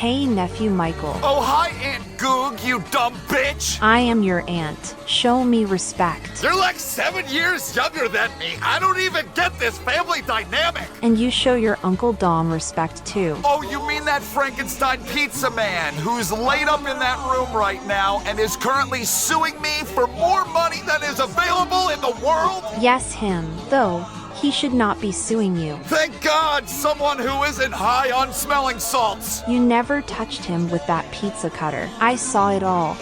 Hey, nephew Michael. Oh, hi, Aunt Goog, you dumb bitch! I am your aunt. Show me respect. You're like 7 years younger than me. I don't even get this family dynamic. And you show your Uncle Dom respect too. Oh, you mean that Frankenstein pizza man who's laid up in that room right now and is currently suing me for more money than is available in the world? Yes, him. Though, he should not be suing you. Thank God, someone who isn't high on smelling salts. You never touched him with that pizza cutter. I saw it all.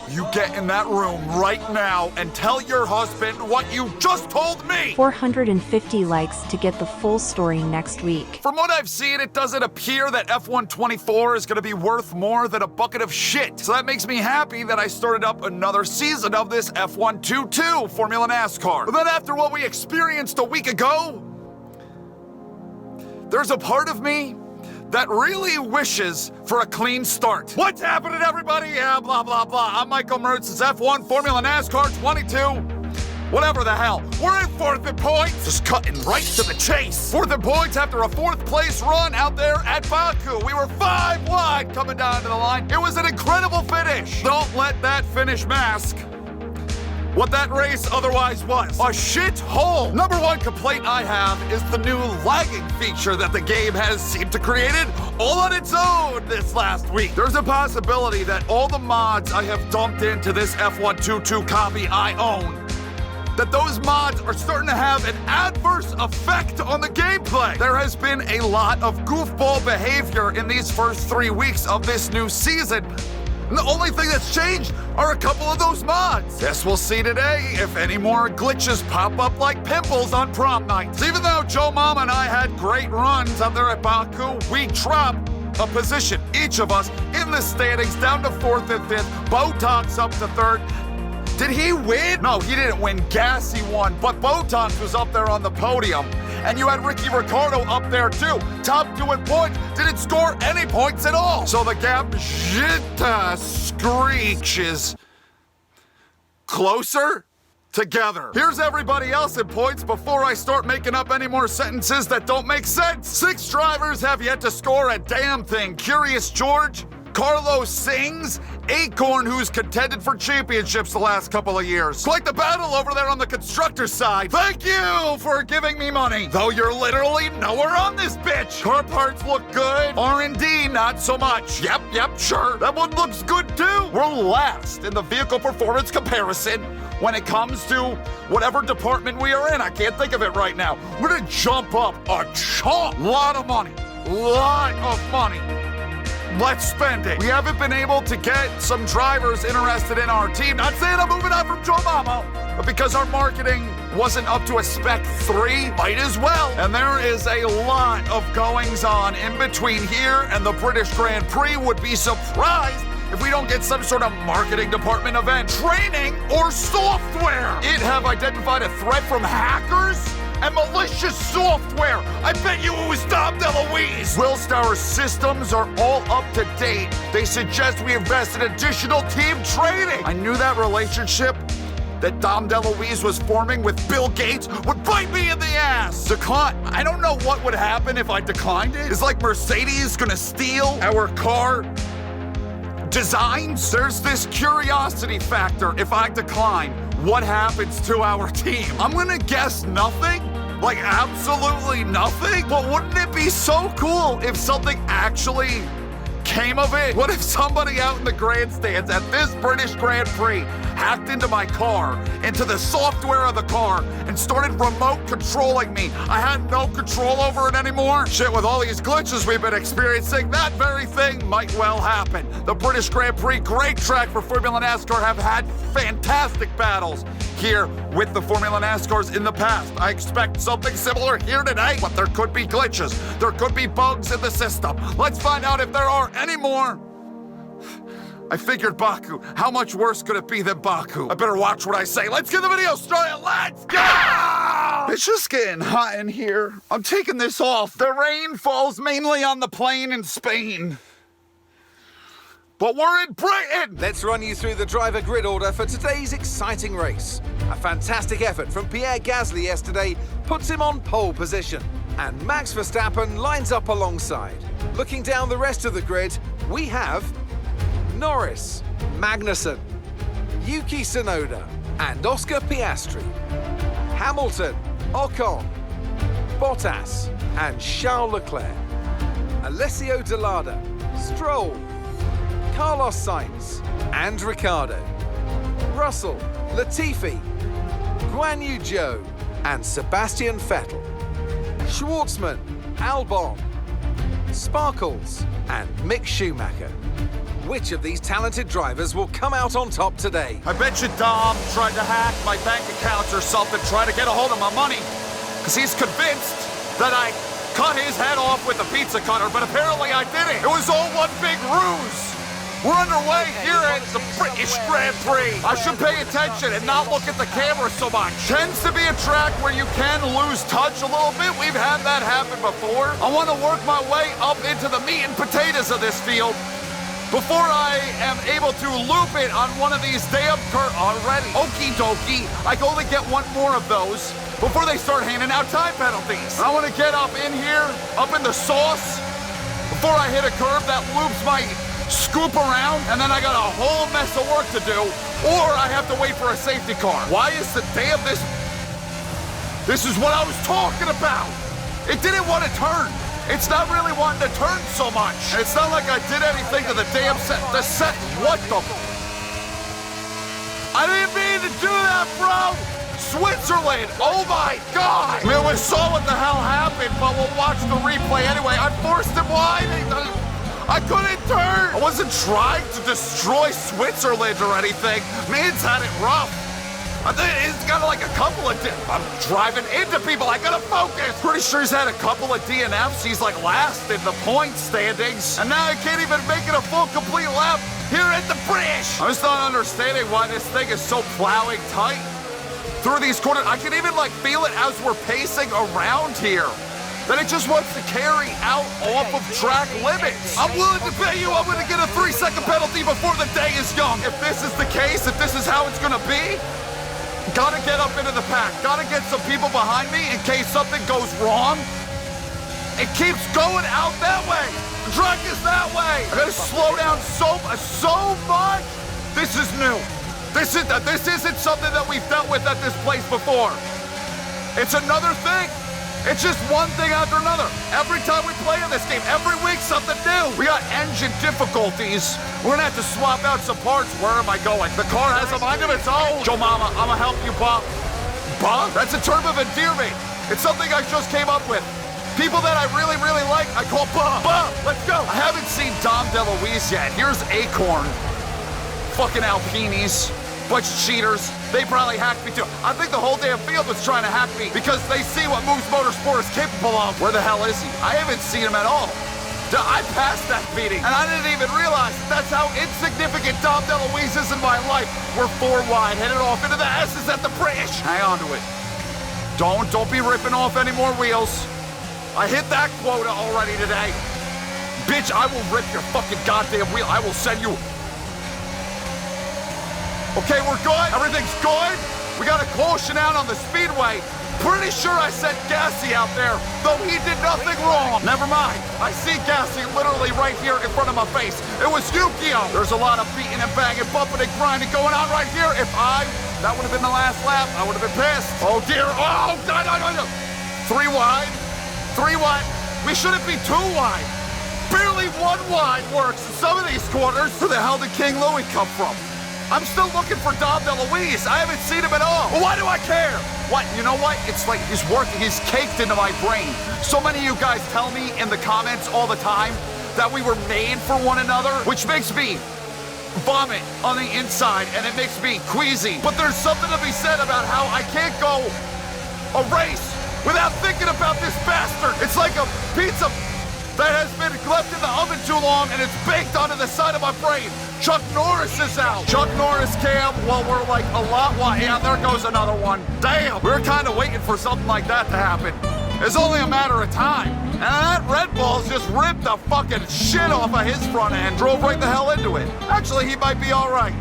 You get in that room right now and tell your husband what you just told me! 450 likes to get the full story next week. From what I've seen, it doesn't appear that F124 is gonna be worth more than a bucket of shit. So that makes me happy that I started up another season of this F122 Formula NASCAR. But then after what we experienced a week ago, there's a part of me that really wishes for a clean start. What's happening, everybody? Yeah, blah, blah, blah. I'm Michael Mrucz. It's F1 Formula NASCAR 22. Whatever the hell. We're in 4th in points. Just cutting right to the chase. 4th in points after a 4th place run out there at Baku. We were 5 wide coming down to the line. It was an incredible finish. Don't let that finish mask what that race otherwise was. A shit hole. Number one complaint I have is the new lagging feature that the game has seemed to create it all on its own this last week. There's a possibility that all the mods I have dumped into this F122 copy I own, that those mods are starting to have an adverse effect on the gameplay. There has been a lot of goofball behavior in these first 3 weeks of this new season. And the only thing that's changed are a couple of those mods. Guess we'll see today if any more glitches pop up like pimples on prom nights. Even though Joe Mama and I had great runs out there at Baku, we dropped a position, each of us, in the standings down to 4th and 5th. Botox up to 3rd. Did he win? No, he didn't win. Gassy won, but Botox was up there on the podium. And you had Ricky Ricardo up there too. Top 2 in points, didn't score any points at all. So the gap screeches closer together. Here's everybody else in points before I start making up any more sentences that don't make sense. 6 drivers have yet to score a damn thing. Curious George, Carlos Sings, Acorn, who's contended for championships the last couple of years. Quite the battle over there on the constructor side. Thank you for giving me money, though you're literally nowhere on this bitch. Car parts look good, R&D not so much. Yep, sure. That one looks good too. We're last in the vehicle performance comparison when it comes to whatever department we are in. I can't think of it right now. We're gonna jump up a chunk. Lot of money. Let's spend it. We haven't been able to get some drivers interested in our team. Not saying I'm moving on from Joe Mama, but because our marketing wasn't up to a spec 3, might as well. And there is a lot of goings on in between here and the British Grand Prix. Would be surprised if we don't get some sort of marketing department event, training, or software. It have identified a threat from hackers and malicious software. I bet you it was Dom DeLuise. Whilst our systems are all up to date, they suggest we invest in additional team training. I knew that relationship that Dom DeLuise was forming with Bill Gates would bite me in the ass. Decline. I don't know what would happen if I declined it. Is like Mercedes gonna steal our car designs? There's this curiosity factor. If I decline, what happens to our team? I'm gonna guess nothing. Like absolutely nothing? But wouldn't it be so cool if something actually came of it? What if somebody out in the grandstands at this British Grand Prix hacked into my car, into the software of the car, and started remote controlling me? I had no control over it anymore. Shit, with all these glitches we've been experiencing, that very thing might well happen. The British Grand Prix, great track for Formula NASCAR, have had fantastic battles here with the Formula NASCARs in the past. I expect something similar here today, but there could be glitches. There could be bugs in the system. Let's find out if there are any more. I figured Baku. How much worse could it be than Baku? I better watch what I say. Let's get the video started. Let's go! It's just getting hot in here. I'm taking this off. The rain falls mainly on the plain in Spain. But we're in Britain! Let's run you through the driver grid order for today's exciting race. A fantastic effort from Pierre Gasly yesterday puts him on pole position, and Max Verstappen lines up alongside. Looking down the rest of the grid, we have Norris, Magnussen, Yuki Tsunoda, and Oscar Piastri. Hamilton, Ocon, Bottas, and Charles Leclerc. Alessio De Lada, Stroll, Carlos Sainz, and Ricciardo. Russell, Latifi, Guan Yu Zhou, and Sebastian Vettel. Schwartzman, Albon, Sparkles, and Mick Schumacher. Which of these talented drivers will come out on top today? I bet you Dom tried to hack my bank accounts or something, try to get a hold of my money. Because he's convinced that I cut his head off with a pizza cutter, but apparently I didn't. It was all one big ruse. We're underway here at the British Grand Prix. I should pay attention and not look at the camera so much. Tends to be a track where you can lose touch a little bit. We've had that happen before. I want to work my way up into the meat and potatoes of this field before I am able to loop it on one of these damn already. Okie dokie. I can only get one more of those before they start handing out time penalties. I want to get up in here, up in the sauce, before I hit a curve that loops my scoop around, and then I got a whole mess of work to do, or I have to wait for a safety car. Why is the damn this? This is what I was talking about. It didn't want to turn. It's not really wanting to turn so much. And it's not like I did anything to the damn set. The set, what the? I didn't mean to do that, bro. Switzerland, oh my God. I mean, we saw what the hell happened, but we'll watch the replay anyway. I forced him wide. I couldn't turn. I wasn't trying to destroy Switzerland or anything. Man's had it rough. I think he's got like a couple of I'm driving into people. I gotta focus. Pretty sure he's had a couple of DNFs. He's like last in the point standings. And now I can't even make it a full complete lap here at the Prix. I'm just not understanding why this thing is so plowing tight through these corners. I can even like feel it as we're pacing around here. That it just wants to carry out off of track limits. I'm willing to bet you I'm gonna get a 3-second penalty before the day is young. If this is the case, if this is how it's gonna be, gotta get up into the pack. Gotta get some people behind me in case something goes wrong. It keeps going out that way. The track is that way. I gotta slow down so much. This is new. This isn't something that we've dealt with at this place before. It's another thing. It's just one thing after another. Every time we play in this game, every week something new. We got engine difficulties. We're gonna have to swap out some parts. Where am I going? The car has a mind of its own. Joe Mama, I'm gonna help you, Bob. Bob? That's a term of endearment. It's something I just came up with. People that I really, really like, I call Bob. Bob, let's go. I haven't seen Dom DeLuise yet. Here's Acorn. Fucking Alpinis. Bunch of cheaters. They probably hacked me too. I think the whole damn field was trying to hack me because they see what Mrucz Motorsport is capable of. Where the hell is he? I haven't seen him at all. I passed that meeting, and I didn't even realize that's how insignificant Dom DeLuise is in my life. We're 4 wide, headed off into the S's at the Prix. Hang on to it. Don't be ripping off any more wheels. I hit that quota already today. Bitch, I will rip your fucking goddamn wheel. I will send you. Okay, we're good. Everything's good. We got a caution out on the speedway. Pretty sure I sent Gassy out there, though he did nothing wrong. Never mind. I see Gassy literally right here in front of my face. It was Yukio. There's a lot of beating and banging, bumping and grinding going on right here. That would have been the last lap, I would have been pissed. Oh dear. Oh, no. 3 wide. 3 wide. We shouldn't be 2 wide. Barely 1 wide works in some of these corners. Where the hell did King Louis come from? I'm still looking for Dom DeLuise. I haven't seen him at all. Well, why do I care? What? You know what? It's like he's working. He's caked into my brain. So many of you guys tell me in the comments all the time that we were made for one another, which makes me vomit on the inside, and it makes me queasy. But there's something to be said about how I can't go a race without thinking about this bastard. It's like a pizza that has been left in the oven too long, and it's baked onto the side of my brain. Chuck Norris is out. Chuck Norris, Cam, well, we're like a lot wide. Yeah, there goes another one. Damn, we were kind of waiting for something like that to happen. It's only a matter of time. And that Red Bull's just ripped the fucking shit off of his front end, drove right the hell into it. Actually, he might be all right.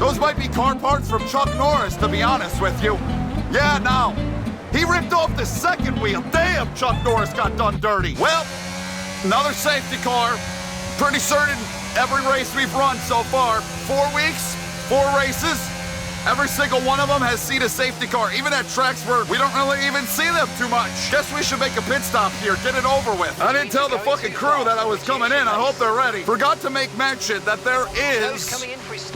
Those might be car parts from Chuck Norris, to be honest with you. Yeah, no. He ripped off the second wheel. Damn, Chuck Norris got done dirty. Well, Another safety car. Pretty certain every race we've run so far, 4 weeks, 4 races, every single one of them has seen a safety car, even at tracks where we don't really even see them too much. Guess we should make a pit stop here, get it over with. I didn't tell the fucking crew that I was coming in. I hope they're ready. Forgot to make mention that there is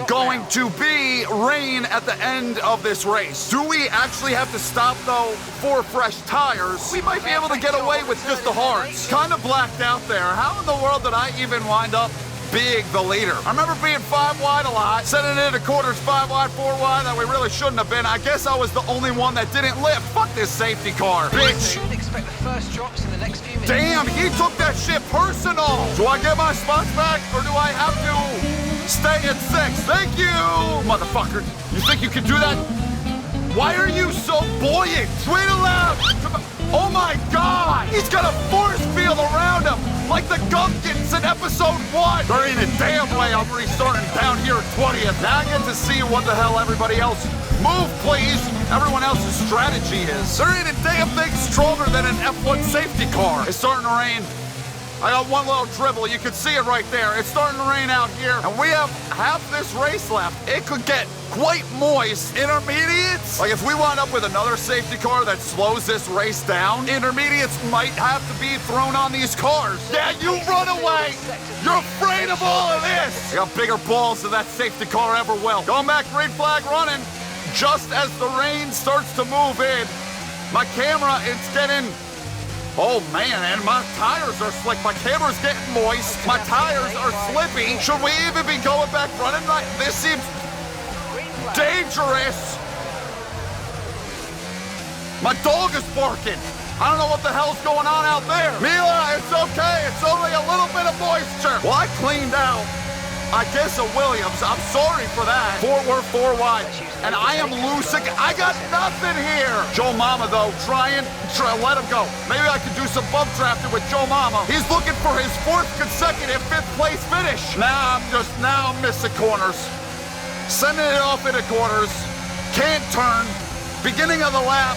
going to be rain at the end of this race. Do we actually have to stop, though, for fresh tires? We might be able to get away with just the hards. Kind of blacked out there. How in the world did I even wind up being the leader? I remember being 5 wide a lot, sending it into quarters 5 wide, 4 wide that we really shouldn't have been. I guess I was the only one that didn't lift. Fuck this safety car, bitch. Expect the first drops in the next few minutes. Damn, he took that shit personal. Do I get my spots back or do I have to stay at 6? Thank you, motherfucker. You think you can do that? Why are you so buoyant? Wait aloud. Oh my God! He's got a force field around him, like the Gungans in episode 1. There ain't a damn way I'm restarting down here at 20th. Now I get to see what the hell everybody else. Move, please. Everyone else's strategy is. There ain't a damn thing stronger than an F1 safety car. It's starting to rain. I got one little dribble. You can see it right there. It's starting to rain out here, and we have half this race left. It could get quite moist. Intermediates? Like, if we wind up with another safety car that slows this race down, intermediates might have to be thrown on these cars. Yeah, you run away. You're afraid of all of this. I got bigger balls than that safety car ever will. Going back, green flag running. Just as the rain starts to move in, my camera, it's getting... Oh man, and my tires are slick. My camera's getting moist. My tires are slippy. Should we even be going back running? Like, this seems dangerous. My dog is barking. I don't know what the hell's going on out there. Mila, it's okay. It's only a little bit of moisture. Well, I cleaned out, I guess, a Williams. I'm sorry for that. We're 4 wide. And I am losing. I got nothing here. Joe Mama, though, try let him go. Maybe I could do some bump drafting with Joe Mama. He's looking for his 4th consecutive 5th place finish. Now I'm missing corners. Sending it off into corners. Can't turn. Beginning of the lap.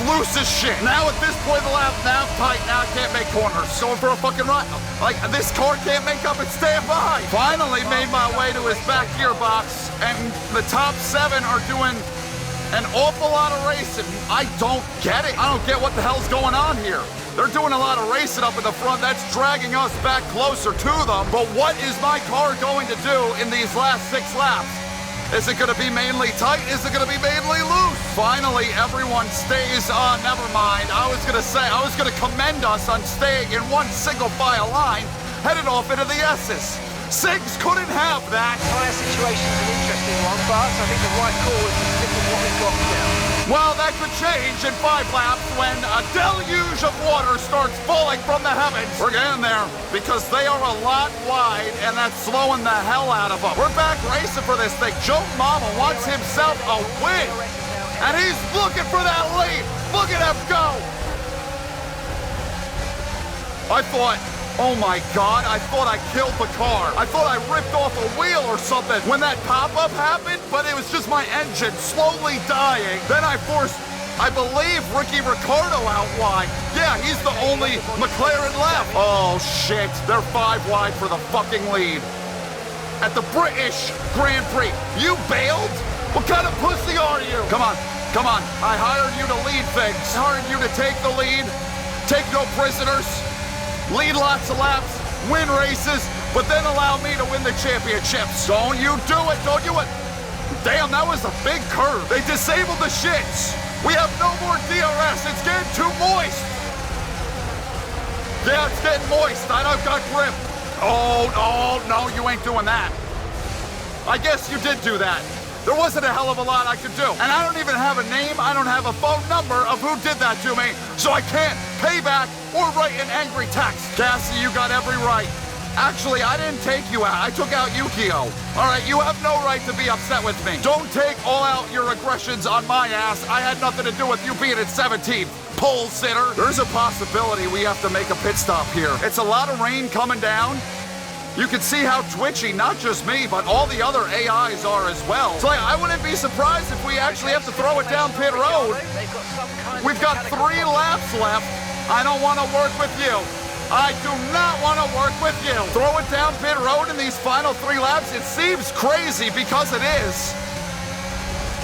Loose as shit. Now at this point of the lap, now I'm tight. Now I can't make corners. Going for a fucking ride. Like, this car can't make up and stand by. Finally made my way to his back gearbox, and the top 7 are doing an awful lot of racing. I don't get it. I don't get what the hell's going on here. They're doing a lot of racing up in the front. That's dragging us back closer to them. But what is my car going to do in these last 6 laps? Is it going to be mainly tight? Is it going to be mainly loose? Finally, everyone stays on. Never mind. I was going to commend us on staying in one single file line, headed off into the S's. Sigs couldn't have that. Tyre situation's an interesting one, but I think the right call is to stick with what we've got now. Well, that could change in 5 laps when a deluge of water starts falling from the heavens. We're getting there because they are a lot wide, and that's slowing the hell out of them. We're back racing for this thing. Joe Mama wants himself a win, and he's looking for that lead. Look at him go. I thought, oh my God, I thought I killed the car. I thought I ripped off a wheel or something when that pop-up happened, but it was just my engine slowly dying. Then I forced, I believe, Ricky Ricardo out wide. Yeah, he's the only McLaren left. Oh shit, they're 5 wide for the fucking lead. At the British Grand Prix. You bailed? What kind of pussy are you? Come on, come on. I hired you to lead things. I hired you to take the lead, take no prisoners, lead lots of laps, win races, but then allow me to win the championships. Don't you do it, don't you it. Damn, that was a big curve. They disabled the shits. We have no more DRS. It's getting too moist. Yeah, it's getting moist. I don't got grip. Oh, no, you ain't doing that. I guess you did do that. There wasn't a hell of a lot I could do. And I don't even have a name, I don't have a phone number of who did that to me, so I can't pay back or write an angry text. Cassie, you got every right. Actually, I didn't take you out. I took out Yukio. All right, you have no right to be upset with me. Don't take all out your aggressions on my ass. I had nothing to do with you being at 17. Pole sitter. There's a possibility we have to make a pit stop here. It's a lot of rain coming down. You can see how twitchy, not just me, but all the other AIs are as well. So I wouldn't be surprised if we actually have to throw it down pit road. We've got 3 laps left. I don't want to work with you. I do not want to work with you. Throw it down pit road in these final 3 laps. It seems crazy because it is.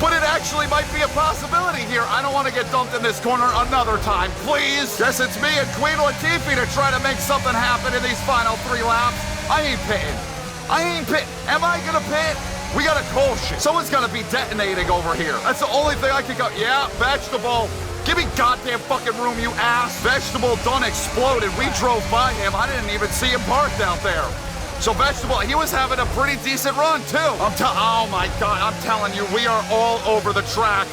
But it actually might be a possibility here. I don't want to get dumped in this corner another time, please. Guess it's me and Queen Latifah to try to make something happen in these final 3 laps. I ain't pitting. Am I gonna pit? We got a coal shit. Someone's gonna be detonating over here. That's the only thing I can go. Yeah, vegetable. Give me goddamn fucking room, you ass. Vegetable done exploded. We drove by him. I didn't even see him parked out there. So Vegetable, he was having a pretty decent run too. Oh my God, I'm telling you, we are all over the track.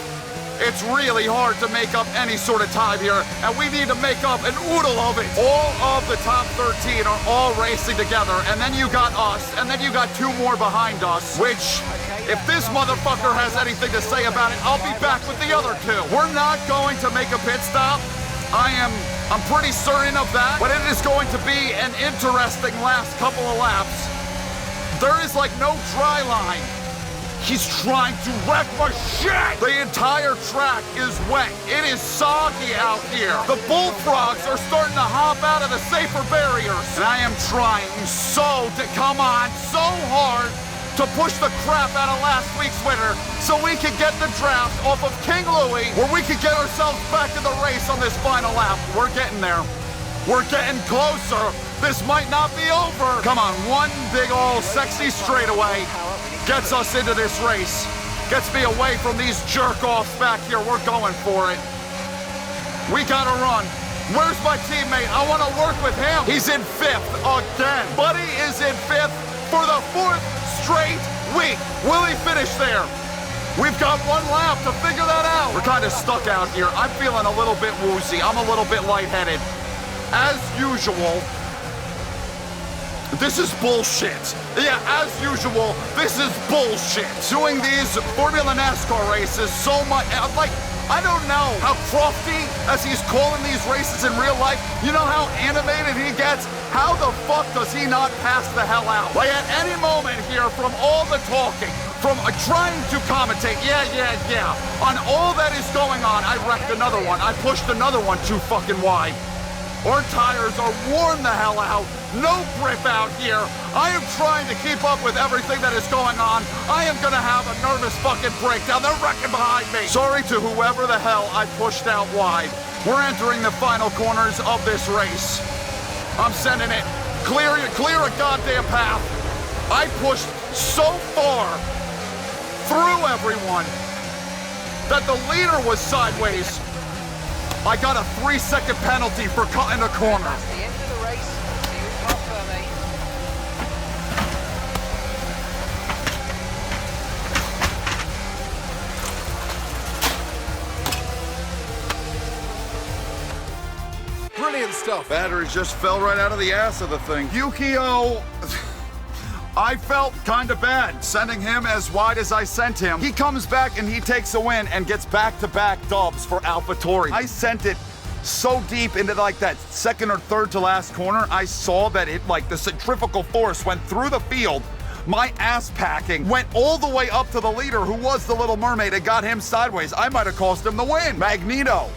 It's really hard to make up any sort of time here, and we need to make up an oodle of it. All of the top 13 are all racing together, and then you got us, and then you got 2 more behind us, which, if this motherfucker has anything to say about it, I'll be back with the other 2. We're not going to make a pit stop. I'm pretty certain of that, but it is going to be an interesting last couple of laps. There is like no dry line. He's trying to wreck my shit! The entire track is wet. It is soggy out here. The bullfrogs are starting to hop out of the safer barriers. And I am trying so hard to push the crap out of last week's winner so we could get the draft off of King Louie, where we could get ourselves back in the race on this final lap. We're getting there. We're getting closer. This might not be over. Come on, one big old sexy straightaway gets us into this race. Gets me away from these jerk-offs back here. We're going for it. We gotta run. Where's my teammate? I want to work with him. He's in 5th again. Buddy is in 5th for the 4th straight week. Will he finish there? We've got 1 lap to figure that out. We're kind of stuck out here. I'm feeling a little bit woozy. I'm a little bit lightheaded. As usual, this is bullshit. Yeah, as usual, this is bullshit. Doing these Formula NASCAR races so much, like, I don't know how crafty, as he's calling these races in real life, you know how animated he gets? How the fuck does he not pass the hell out? Like, at any moment here, from all the talking, from trying to commentate, yeah, on all that is going on, I wrecked another one. I pushed another one too fucking wide. Our tires are worn the hell out. No grip out here. I am trying to keep up with everything that is going on. I am gonna have a nervous fucking breakdown. They're wrecking behind me. Sorry to whoever the hell I pushed out wide. We're entering the final corners of this race. I'm sending it. Clear a goddamn path. I pushed so far through everyone that the leader was sideways. I got a 3-second penalty for cutting a corner. That's the end of the race. See who's got Fermi. Brilliant stuff. Battery just fell right out of the ass of the thing. Yukio, I felt kind of bad sending him as wide as I sent him. He comes back and he takes a win and gets back-to-back dubs for AlphaTauri. I sent it so deep into like that 2nd or 3rd to last corner, I saw that it, like, the centrifugal force went through the field. My ass packing went all the way up to the leader, who was the Little Mermaid, and got him sideways. I might have cost him the win. Magneto.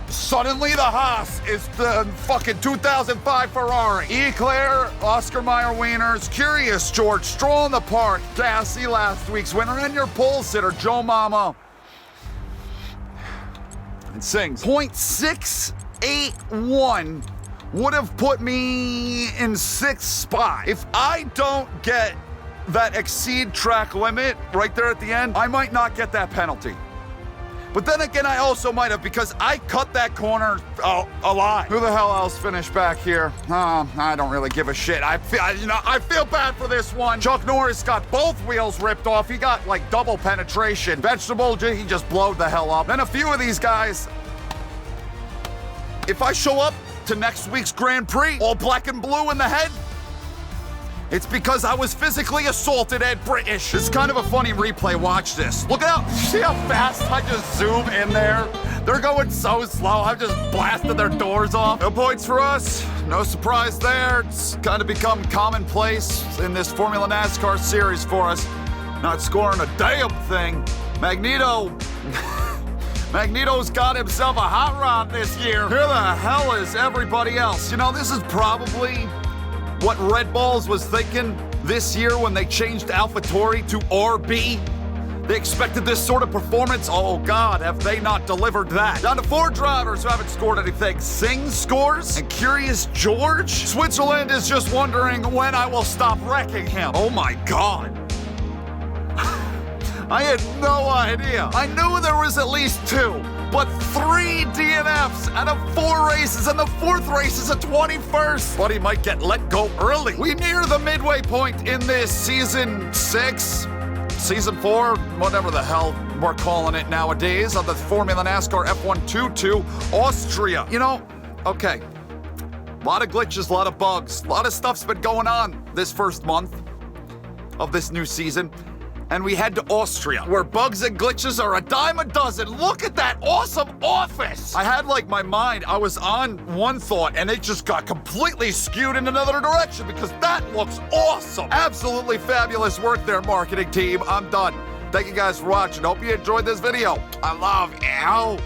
Suddenly the Haas is the fucking 2005 Ferrari. Eclair, Oscar Mayer Wieners, Curious George, Stroll in the Park, Gassy last week's winner, and your pole sitter, Joe Mama. And sings. 0.681 would have put me in 6th spot. If I don't get that exceed track limit right there at the end, I might not get that penalty. But then again, I also might have, because I cut that corner alive. Who the hell else finished back here? I don't really give a shit. I feel bad for this one. Chuck Norris got both wheels ripped off. He got like double penetration. Vegetable, he just blowed the hell up. Then a few of these guys, if I show up to next week's Grand Prix all black and blue in the head, it's because I was physically assaulted at British. It's kind of a funny replay. Watch this. Look at see how fast I just zoom in there? They're going so slow. I'm just blasting their doors off. No points for us. No surprise there. It's kind of become commonplace in this Formula NASCAR series for us. Not scoring a damn thing. Magneto Magneto's got himself a hot rod this year. Who the hell is everybody else? You know, this is probably what Red Balls was thinking this year when they changed AlphaTauri to RB. They expected this sort of performance. Oh God, have they not delivered that? Down to 4 drivers who haven't scored anything. Singh scores, and Curious George. Switzerland is just wondering when I will stop wrecking him. Oh my God. I had no idea. I knew there was at least 2, but 3 DNFs out of 4 races, and the 4th race is a 21st. But he might get let go early. We near the midway point in this season 6. Season 4, whatever the hell we're calling it nowadays, of the Formula NASCAR F122 Austria. You know, okay, a lot of glitches, a lot of bugs, a lot of stuff's been going on this first month of this new season. And we head to Austria, where bugs and glitches are a dime a dozen. Look at that awesome office! I had like my mind, I was on one thought, and it just got completely skewed in another direction because that looks awesome! Absolutely fabulous work there, marketing team. I'm done. Thank you guys for watching. Hope you enjoyed this video. I love you.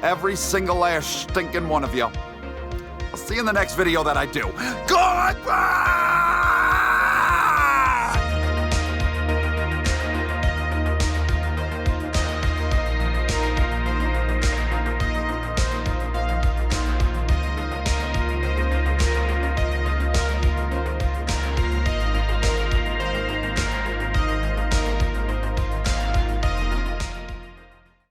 Every single last stinking one of you. I'll see you in the next video that I do. Goodbye!